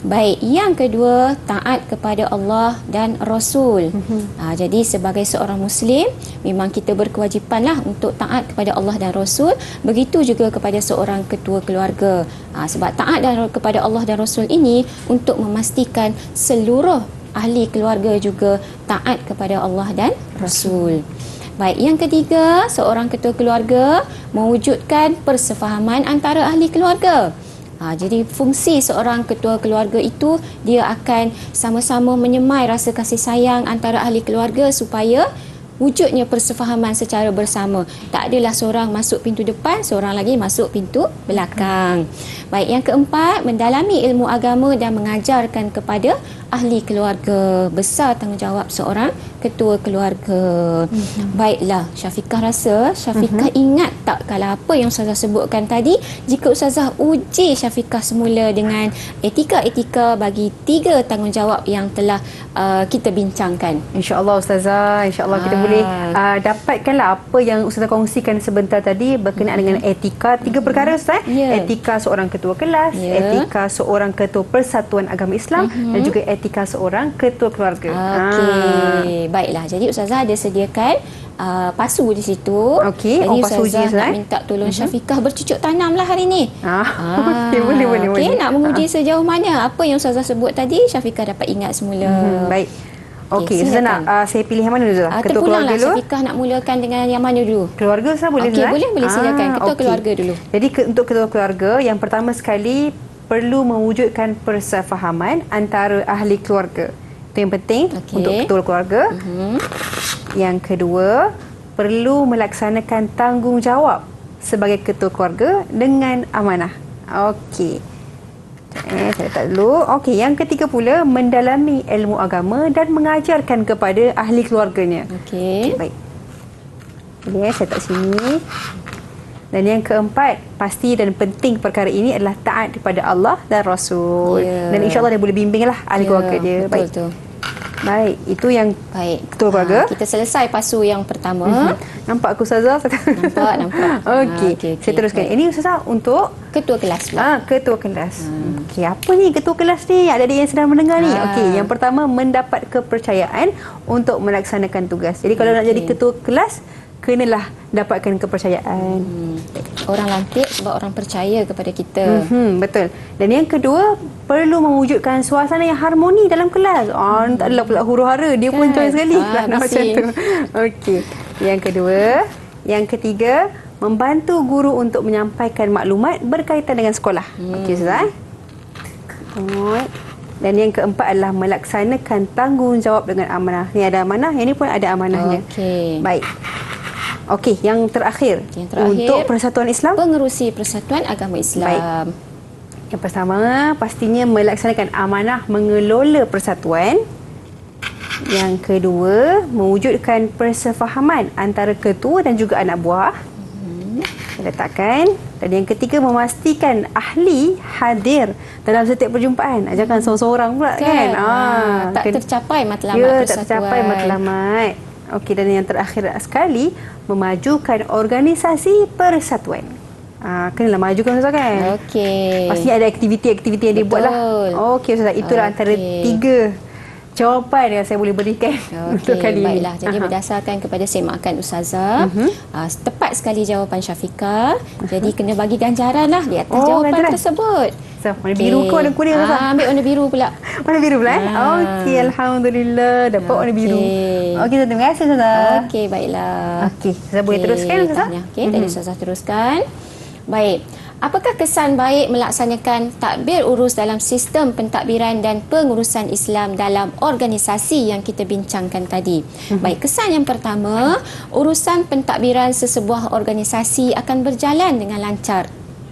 Baik, yang kedua, taat kepada Allah dan Rasul. Jadi sebagai seorang Muslim, memang kita berkewajipanlah untuk taat kepada Allah dan Rasul. Begitu juga kepada seorang ketua keluarga. Sebab taat kepada Allah dan Rasul ini untuk memastikan seluruh ahli keluarga juga taat kepada Allah dan Rasul. Baik, yang ketiga, seorang ketua keluarga mewujudkan persefahaman antara ahli keluarga. Jadi fungsi seorang ketua keluarga itu, dia akan sama-sama menyemai rasa kasih sayang antara ahli keluarga supaya wujudnya persefahaman secara bersama. Tak adalah seorang masuk pintu depan, seorang lagi masuk pintu belakang. Baik, yang keempat, mendalami ilmu agama dan mengajarkan kepada ahli keluarga. Besar tanggungjawab seorang ketua keluarga. Baiklah, Syafiqah rasa Syafiqah ingat tak kalau apa yang Ustazah sebutkan tadi, jika Ustazah uji Syafiqah semula dengan etika-etika bagi 3 tanggungjawab yang telah kita bincangkan. InsyaAllah Ustazah, insyaAllah kita boleh dapatkanlah apa yang Ustazah kongsikan sebentar tadi berkenaan dengan etika. 3 perkara Ustaz. Etika seorang ketua kelas, etika seorang ketua Persatuan Agama Islam dan juga etika seorang ketua keluarga. Okey, baiklah. Jadi Ustazah ada sediakan pasu di situ. Okey, jadi pasu Ustazah uji, nak minta tolong Syafiqah bercucuk tanam lah hari ni. Okey, boleh. Okey, nak menguji sejauh mana apa yang Ustazah sebut tadi, Syafiqah dapat ingat semula. Baik. Okey, Ustazah nak saya pilih yang mana dulu? Ketua keluarga dulu? Syafiqah nak mulakan dengan yang mana dulu? Keluarga Ustazah boleh? Okey, boleh silakan. Ketua keluarga dulu. Jadi untuk ketua keluarga, yang pertama sekali perlu mewujudkan persefahaman antara ahli keluarga. Itu yang penting untuk ketua keluarga. Yang kedua, perlu melaksanakan tanggungjawab sebagai ketua keluarga dengan amanah. Okey. Saya letak dulu. Okey, yang ketiga pula, mendalami ilmu agama dan mengajarkan kepada ahli keluarganya. Okey. Baik. Boleh saya letak sini. Dan yang keempat, pasti dan penting perkara ini adalah taat kepada Allah dan Rasul. Dan insyaAllah dia boleh bimbinglah ahli keluarga dia. Betul. Baik, itu yang Baik. ketua keluarga. Kita selesai pasu yang pertama. Nampak aku Ustazah? Nampak. Okey. Okey. Saya teruskan. Baik. Ini Ustazah untuk Ketua kelas pula. ketua kelas. Okey, apa ni ketua kelas ni? Adik-adik yang sedang mendengar ni. Okey, yang pertama mendapat kepercayaan untuk melaksanakan tugas. Jadi kalau nak jadi ketua kelas, kenalah dapatkan kepercayaan. Orang lantik sebab orang percaya kepada kita. Betul. Dan yang kedua, perlu mewujudkan suasana yang harmoni dalam kelas. Tak adalah pula huru-hara. Dia pun join sekali. Macam bising. tu. Okey. Yang kedua. Yang ketiga, membantu guru untuk menyampaikan maklumat berkaitan dengan sekolah. Okey, Ustaz. Dan yang keempat adalah melaksanakan tanggungjawab dengan amanah. Ni ada amanah, yang ni pun ada amanahnya. Okey. Baik. Okey, yang terakhir. Untuk Persatuan Islam. Pengerusi Persatuan Agama Islam. Baik. Yang pertama, pastinya melaksanakan amanah mengelola persatuan. Yang kedua, mewujudkan persefahaman antara ketua dan juga anak buah. Letakkan. Dan yang ketiga, memastikan ahli hadir dalam setiap perjumpaan. Jangan seorang-seorang pula kan. Tak tercapai matlamat persatuan. Tak tercapai matlamat. Okey, dan yang terakhir sekali, memajukan organisasi persatuan. Kenalah majukan Ustazah kan? Okey. Pasti ada aktiviti-aktiviti yang dia buat lah. Okey Ustazah, itulah antara 3 jawapan yang saya boleh berikan untuk kali ini. Baiklah, jadi berdasarkan kepada semakan Ustazah, tepat sekali jawapan Syafiqah. Jadi kena bagi ganjaran lah di atas jawapan tersebut. So, warna biru ke warna kuning Ustazah? Ambil warna biru pula. Warna biru pula Okey, Alhamdulillah dapat warna biru. Okey, terima kasih Ustazah. Okey, baiklah. Okey, Ustazah boleh teruskan Ustazah? Okey, tadi Ustazah teruskan. Baik. Apakah kesan baik melaksanakan takbir urus dalam sistem pentadbiran dan pengurusan Islam dalam organisasi yang kita bincangkan tadi? Baik, kesan yang pertama, urusan pentadbiran sesebuah organisasi akan berjalan dengan lancar.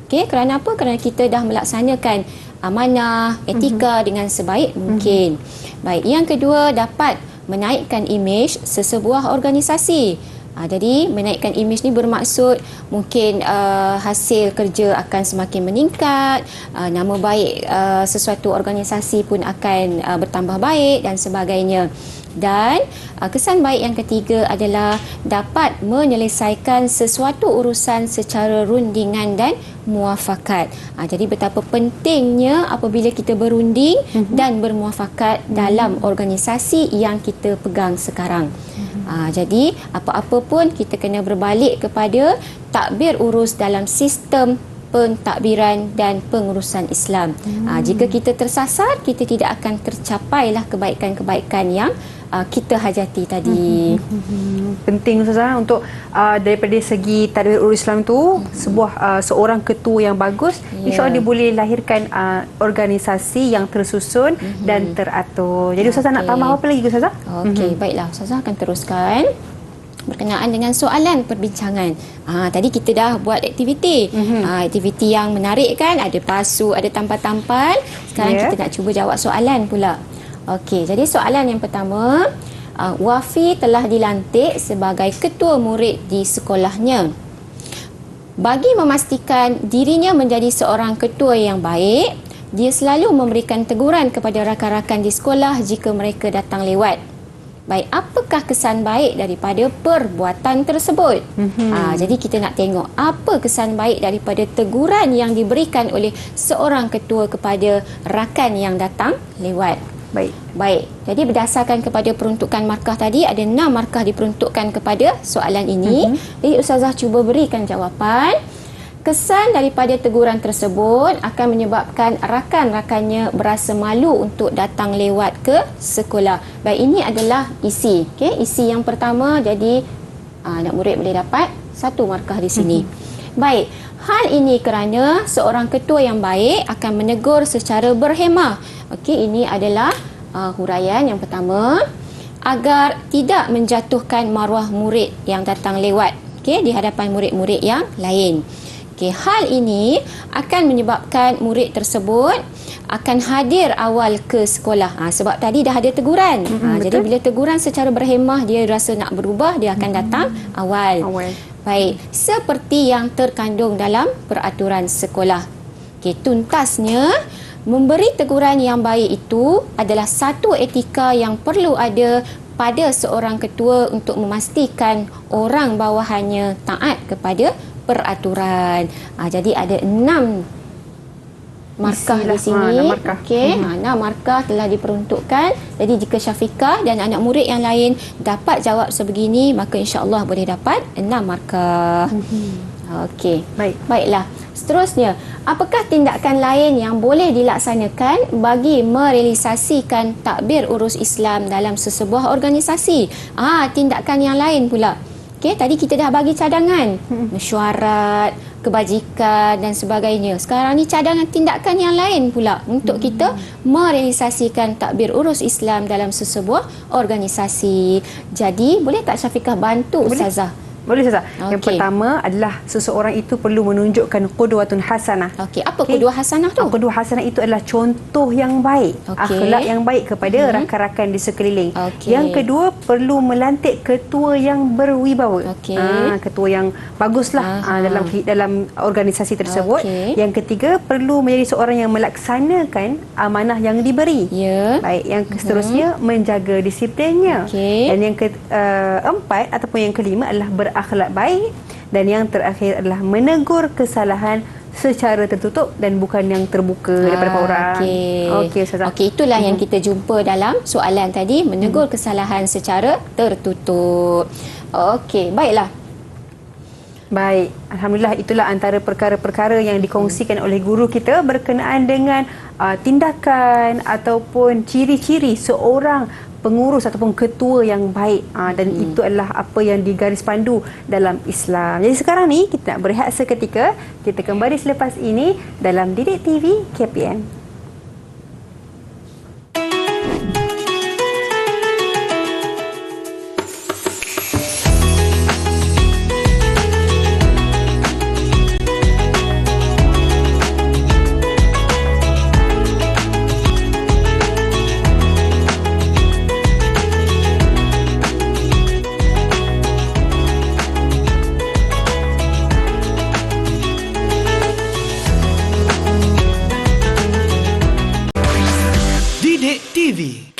Okey, kerana apa? Kerana kita dah melaksanakan amanah, etika dengan sebaik mungkin. Baik, yang kedua, dapat menaikkan imej sesebuah organisasi. Jadi menaikkan imej ni bermaksud mungkin hasil kerja akan semakin meningkat, nama baik sesuatu organisasi pun akan bertambah baik dan sebagainya. Dan kesan baik yang ketiga adalah dapat menyelesaikan sesuatu urusan secara rundingan dan muafakat. Jadi betapa pentingnya apabila kita berunding dan bermuafakat dalam organisasi yang kita pegang sekarang. Jadi apa-apa pun kita kena berbalik kepada takbir urus dalam sistem pentadbiran dan pengurusan Islam. Jika kita tersasar, kita tidak akan tercapailah kebaikan-kebaikan yang kita hajati tadi. Penting Ustazah untuk daripada segi tadbir urus Islam tu, seorang ketua yang bagus, insya-Allah dia boleh lahirkan organisasi yang tersusun dan teratur. Jadi Ustazah nak tambah apa lagi Ustazah? Okey, baiklah Ustazah akan teruskan berkenaan dengan soalan perbincangan. Tadi kita dah buat aktiviti. Aktiviti yang menarik kan, ada pasu, ada tampal-tampal. Sekarang kita nak cuba jawab soalan pula. Okey, jadi soalan yang pertama, Wafi telah dilantik sebagai ketua murid di sekolahnya. Bagi memastikan dirinya menjadi seorang ketua yang baik, dia selalu memberikan teguran kepada rakan-rakan di sekolah jika mereka datang lewat. Baik, apakah kesan baik daripada perbuatan tersebut? Jadi kita nak tengok apa kesan baik daripada teguran yang diberikan oleh seorang ketua kepada rakan yang datang lewat. Baik. Jadi berdasarkan kepada peruntukan markah tadi, ada 6 markah diperuntukkan kepada soalan ini. Jadi Ustazah cuba berikan jawapan. Kesan daripada teguran tersebut akan menyebabkan rakan-rakannya berasa malu untuk datang lewat ke sekolah. Baik, ini adalah isi. Isi yang pertama, jadi anak murid boleh dapat 1 markah di sini. Baik, hal ini kerana seorang ketua yang baik akan menegur secara berhemah. Ini adalah huraian yang pertama, agar tidak menjatuhkan maruah murid yang datang lewat di hadapan murid-murid yang lain. Hal ini akan menyebabkan murid tersebut akan hadir awal ke sekolah. Sebab tadi dah ada teguran. Jadi bila teguran secara berhemah, dia rasa nak berubah, dia akan datang awal. Baik, seperti yang terkandung dalam peraturan sekolah. Tuntasnya, Memberi teguran yang baik itu adalah satu etika yang perlu ada pada seorang ketua untuk memastikan orang bawahannya taat kepada peraturan. Jadi ada 6 markah di sini. Okey, 6 markah telah diperuntukkan. Jadi jika Syafiqah dan anak murid yang lain dapat jawab sebegini, maka insya-Allah boleh dapat 6 markah. Okey. Baiklah. Seterusnya, apakah tindakan lain yang boleh dilaksanakan bagi merealisasikan takbir urus Islam dalam sesebuah organisasi? Tindakan yang lain pula. Okey, tadi kita dah bagi cadangan, mesyuarat, kebajikan dan sebagainya. Sekarang ni cadangan tindakan yang lain pula untuk kita merealisasikan takbir urus Islam dalam sesebuah organisasi. Jadi, boleh tak Syafiqah bantu Ustazah? Boleh Ustazah. Yang pertama adalah seseorang itu perlu menunjukkan qudwatun hasanah. Okey, apa qudwah hasanah tu? Qudwah hasanah itu adalah contoh yang baik, akhlak yang baik kepada rakan-rakan di sekeliling. Yang kedua, perlu melantik ketua yang berwibawa. Ketua yang baguslah dalam organisasi tersebut. Yang ketiga, perlu menjadi seorang yang melaksanakan amanah yang diberi. Baik, yang seterusnya menjaga disiplinnya. Dan yang keempat ataupun yang kelima adalah berakhlak baik, dan yang terakhir adalah menegur kesalahan secara tertutup dan bukan yang terbuka daripada orang. Okey, itulah yang kita jumpa dalam soalan tadi, menegur kesalahan secara tertutup. Okey, baiklah. Baik, alhamdulillah, itulah antara perkara-perkara yang dikongsikan oleh guru kita berkenaan dengan tindakan ataupun ciri-ciri seorang pengurus ataupun ketua yang baik, dan itu adalah apa yang digaris pandu dalam Islam. Jadi sekarang ni kita nak berehat seketika. Kita kembali selepas ini dalam Didik TV KPM.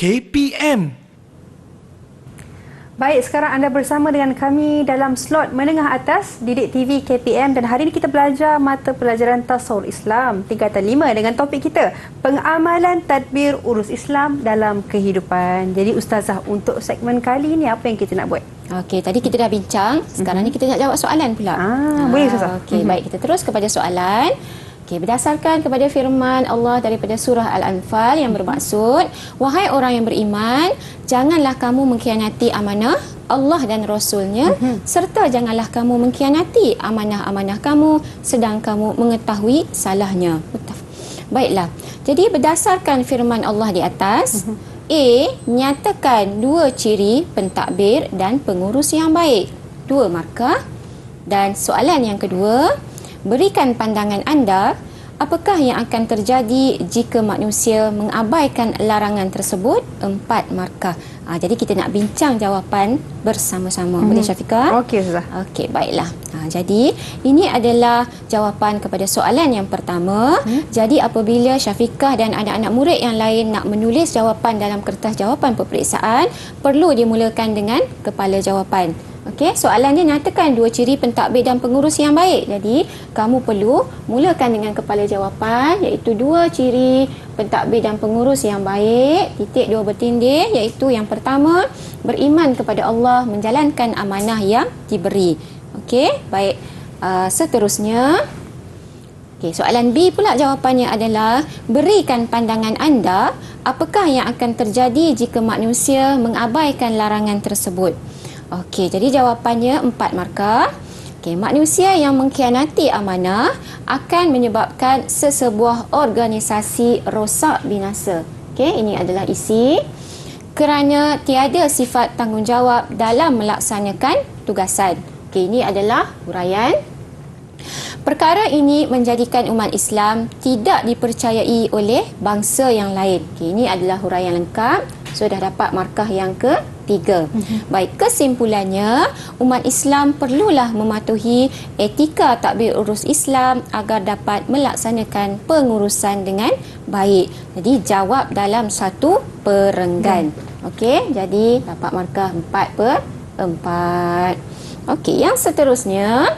KPM. Baik, sekarang anda bersama dengan kami dalam slot menengah atas Didik TV KPM, dan hari ini kita belajar mata pelajaran Tasawwur Islam tingkatan 5 dengan topik kita pengamalan tadbir urus Islam dalam kehidupan. Jadi Ustazah, untuk segmen kali ini apa yang kita nak buat? Okey, tadi kita dah bincang, sekarang ni kita nak jawab soalan pula. Boleh Ustazah. Okey, baik, kita terus kepada soalan. Berdasarkan kepada firman Allah daripada surah Al-Anfal yang bermaksud, wahai orang yang beriman, janganlah kamu mengkhianati amanah Allah dan Rasulnya, serta janganlah kamu mengkhianati amanah-amanah kamu sedang kamu mengetahui salahnya. Baiklah, jadi berdasarkan firman Allah di atas, nyatakan 2 ciri pentadbir dan pengurus yang baik. 2 markah. Dan soalan yang kedua, berikan pandangan anda, apakah yang akan terjadi jika manusia mengabaikan larangan tersebut? 4 markah. Jadi kita nak bincang jawapan bersama-sama. Boleh Syafiqah? Okey Ustazah. Okey, baiklah. Jadi ini adalah jawapan kepada soalan yang pertama. Jadi apabila Syafiqah dan anak-anak murid yang lain nak menulis jawapan dalam kertas jawapan peperiksaan, perlu dimulakan dengan kepala jawapan. Okey, soalan dia nyatakan 2 ciri pentadbir dan pengurus yang baik. Jadi, kamu perlu mulakan dengan kepala jawapan, iaitu 2 ciri pentadbir dan pengurus yang baik, titik 2 bertindih, iaitu yang pertama, beriman kepada Allah, menjalankan amanah yang diberi. Okey, baik. Seterusnya, soalan B pula jawapannya adalah, berikan pandangan anda, apakah yang akan terjadi jika manusia mengabaikan larangan tersebut? Okey, jadi jawapannya 4 markah. Manusia yang mengkhianati amanah akan menyebabkan sesebuah organisasi rosak binasa. Ini adalah isi. Kerana tiada sifat tanggungjawab dalam melaksanakan tugasan. Ini adalah huraian. Perkara ini menjadikan umat Islam tidak dipercayai oleh bangsa yang lain. Ini adalah huraian lengkap. Sudah dapat markah yang ke-3. Baik, kesimpulannya, umat Islam perlulah mematuhi etika takbir urus Islam agar dapat melaksanakan pengurusan dengan baik. Jadi jawab dalam satu perenggan. Okey, jadi dapat markah 4/4. Okey, yang seterusnya.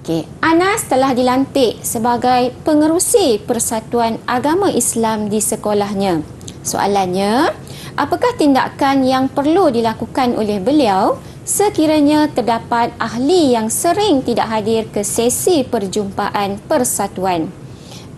Okey, Anas telah dilantik sebagai pengerusi Persatuan Agama Islam di sekolahnya. Soalannya, apakah tindakan yang perlu dilakukan oleh beliau sekiranya terdapat ahli yang sering tidak hadir ke sesi perjumpaan persatuan?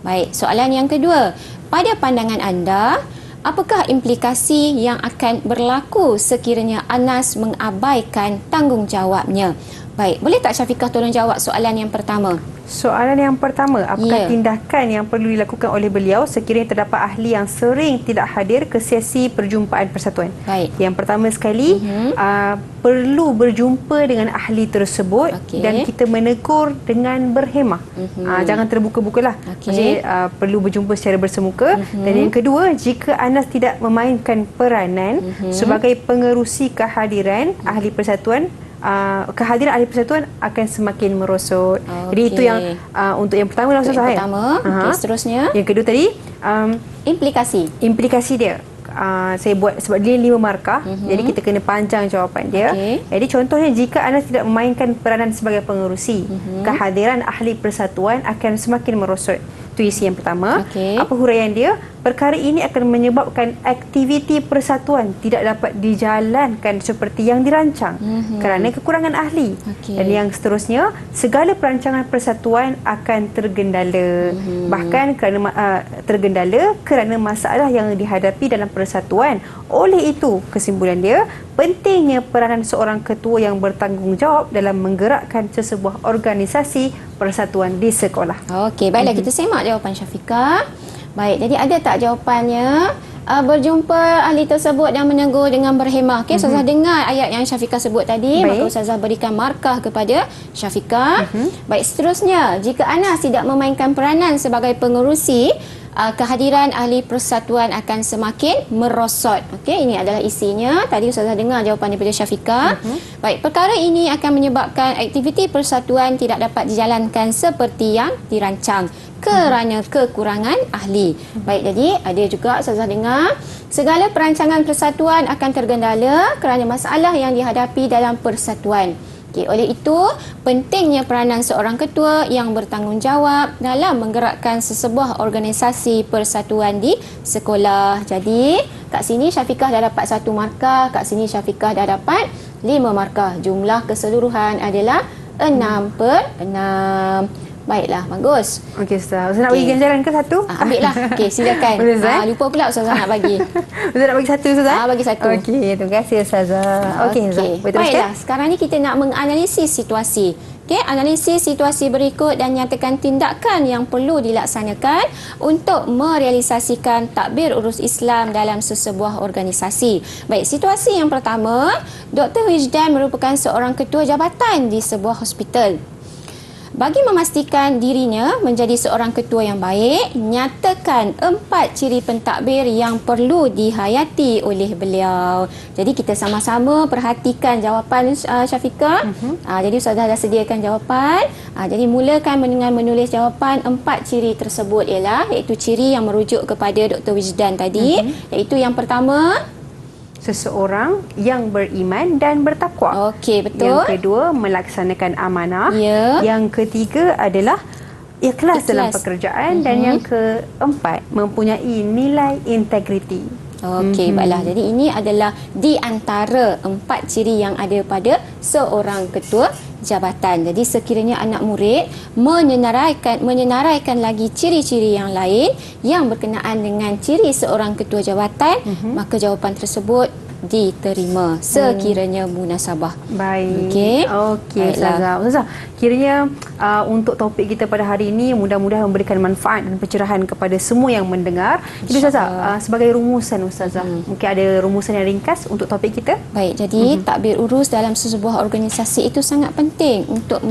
Baik, soalan yang kedua. Pada pandangan anda, apakah implikasi yang akan berlaku sekiranya Anas mengabaikan tanggungjawabnya? Baik, boleh tak Syafiqah tolong jawab soalan yang pertama? Soalan yang pertama, apakah Ya. tindakan yang perlu dilakukan oleh beliau sekiranya terdapat ahli yang sering tidak hadir ke sesi perjumpaan persatuan? Baik. Yang pertama sekali, perlu berjumpa dengan ahli tersebut Okey. dan kita menegur dengan berhemah. Jangan terbuka-bukalah. Okey. Maksudnya perlu berjumpa secara bersemuka. Dan yang kedua, jika Anas tidak memainkan peranan sebagai pengerusi kehadiran ahli persatuan, kehadiran ahli persatuan akan semakin merosot. Jadi itu yang untuk yang pertama lah, Ustazah. Yang pertama. Okey, seterusnya. Yang kedua tadi, implikasi dia. Saya buat sebab dia 5 markah, jadi kita kena panjang jawapan dia. Okey. Jadi contohnya, jika Anas tidak memainkan peranan sebagai pengerusi, kehadiran ahli persatuan akan semakin merosot. Itu isi yang pertama. Okey. Apa huraian dia? Perkara ini akan menyebabkan aktiviti persatuan tidak dapat dijalankan seperti yang dirancang kerana kekurangan ahli. Okey. Dan yang seterusnya, segala perancangan persatuan akan tergendala. Bahkan tergendala kerana masalah yang dihadapi dalam persatuan. Oleh itu, kesimpulan dia, pentingnya peranan seorang ketua yang bertanggungjawab dalam menggerakkan sesebuah organisasi persatuan di sekolah. Okey, baiklah kita semak jawapan Syafiqah. Baik, jadi ada tak jawapannya? Berjumpa ahli tersebut dan menegur dengan berhemah. Okey, Ustazah dengar ayat yang Syafiqah sebut tadi. Baik. Maka Ustazah berikan markah kepada Syafiqah. Baik, seterusnya, jika Anas tidak memainkan peranan sebagai pengerusi, kehadiran ahli persatuan akan semakin merosot. Okey, ini adalah isinya. Tadi Ustazah dengar jawapan daripada Syafiqah. Baik, perkara ini akan menyebabkan aktiviti persatuan tidak dapat dijalankan seperti yang dirancang kerana kekurangan ahli. Baik, jadi ada juga Ustazah dengar, segala perancangan persatuan akan tergendala kerana masalah yang dihadapi dalam persatuan. Okey, oleh itu, pentingnya peranan seorang ketua yang bertanggungjawab dalam menggerakkan sesebuah organisasi persatuan di sekolah. Jadi, kat sini Syafiqah dah dapat 1 markah, kat sini Syafiqah dah dapat 5 markah. Jumlah keseluruhan adalah 6/6. Baiklah, bagus. Okey, Ustaz. Ustaz nak bagi ganjaran ke satu? Ambil lah. Okey, silakan. Boleh, Ustaz? Lupa pula Ustazah nak bagi. Ustaz nak bagi satu, Ustaz? Bagi satu. Okey, terima kasih, Ustazah. Okey, Ustaz. Boleh teruskan? Baiklah, sekarang ni kita nak menganalisis situasi. Okey, analisis situasi berikut dan nyatakan tindakan yang perlu dilaksanakan untuk merealisasikan takbir urus Islam dalam sesebuah organisasi. Baik, situasi yang pertama, Dr. Wijdan merupakan seorang ketua jabatan di sebuah hospital. Bagi memastikan dirinya menjadi seorang ketua yang baik, nyatakan 4 ciri pentadbir yang perlu dihayati oleh beliau. Jadi kita sama-sama perhatikan jawapan Syafiqah. Jadi Ustazah dah sediakan jawapan. Jadi mulakan dengan menulis jawapan 4 ciri tersebut ialah, iaitu ciri yang merujuk kepada Dr. Wijdan tadi. Iaitu yang pertama, seseorang yang beriman dan bertakwa. okey, betul. Yang kedua, melaksanakan amanah. Ya. Yang ketiga adalah ikhlas dalam pekerjaan. Dan yang keempat, mempunyai nilai integriti. Okey, baiklah. Jadi ini adalah di antara 4 ciri yang ada pada seorang ketua jabatan. Jadi sekiranya anak murid menyenaraikan lagi ciri-ciri yang lain yang berkenaan dengan ciri seorang ketua jabatan, maka jawapan tersebut diterima sekiranya munasabah. Baik. Okey. Ustazah. Ustazah, kiranya untuk topik kita pada hari ini mudah-mudahan memberikan manfaat dan pencerahan kepada semua yang mendengar. Jadi Ustazah, sebagai rumusan Ustazah, mungkin ada rumusan yang ringkas untuk topik kita? Baik, jadi takbir urus dalam sesebuah organisasi itu sangat penting untuk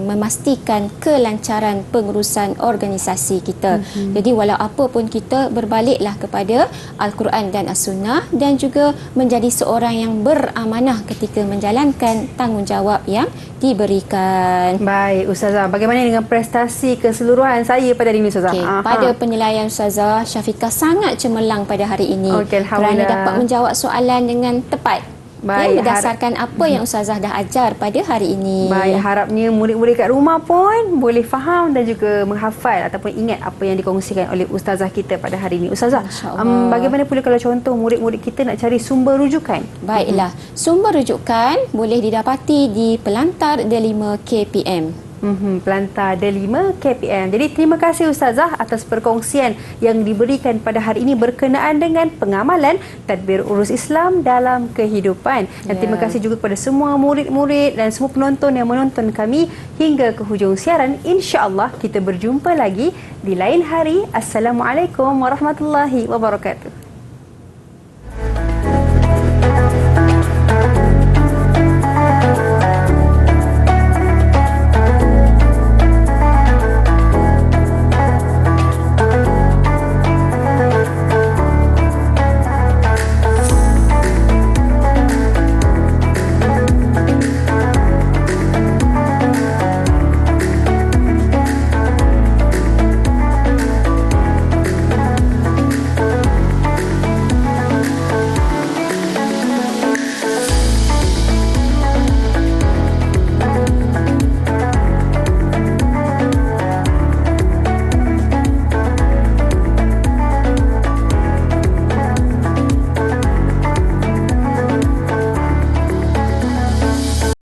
memastikan kelancaran pengurusan organisasi kita. Jadi walau apa pun kita berbaliklah kepada Al-Quran dan As-Sunnah dan juga menjadi menjadi seorang yang beramanah ketika menjalankan tanggungjawab yang diberikan. Baik, Ustazah. Bagaimana dengan prestasi keseluruhan saya pada hari ini, Ustazah? Okay. Pada penilaian Ustazah, Syafiqah sangat cemerlang pada hari ini kerana dapat menjawab soalan dengan tepat. Baik, berdasarkan apa yang Ustazah dah ajar pada hari ini. Baik, harapnya murid-murid kat rumah pun boleh faham dan juga menghafal ataupun ingat apa yang dikongsikan oleh Ustazah kita pada hari ini. Ustazah, bagaimana pula kalau contoh murid-murid kita nak cari sumber rujukan? Baiklah, sumber rujukan boleh didapati di Pelantar Delima KPM. Pelantar Delima KPM. Jadi terima kasih Ustazah atas perkongsian yang diberikan pada hari ini berkenaan dengan pengamalan tadbir urus Islam dalam kehidupan. Dan terima kasih juga kepada semua murid-murid dan semua penonton yang menonton kami hingga ke hujung siaran. InsyaAllah kita berjumpa lagi di lain hari. Assalamualaikum warahmatullahi wabarakatuh.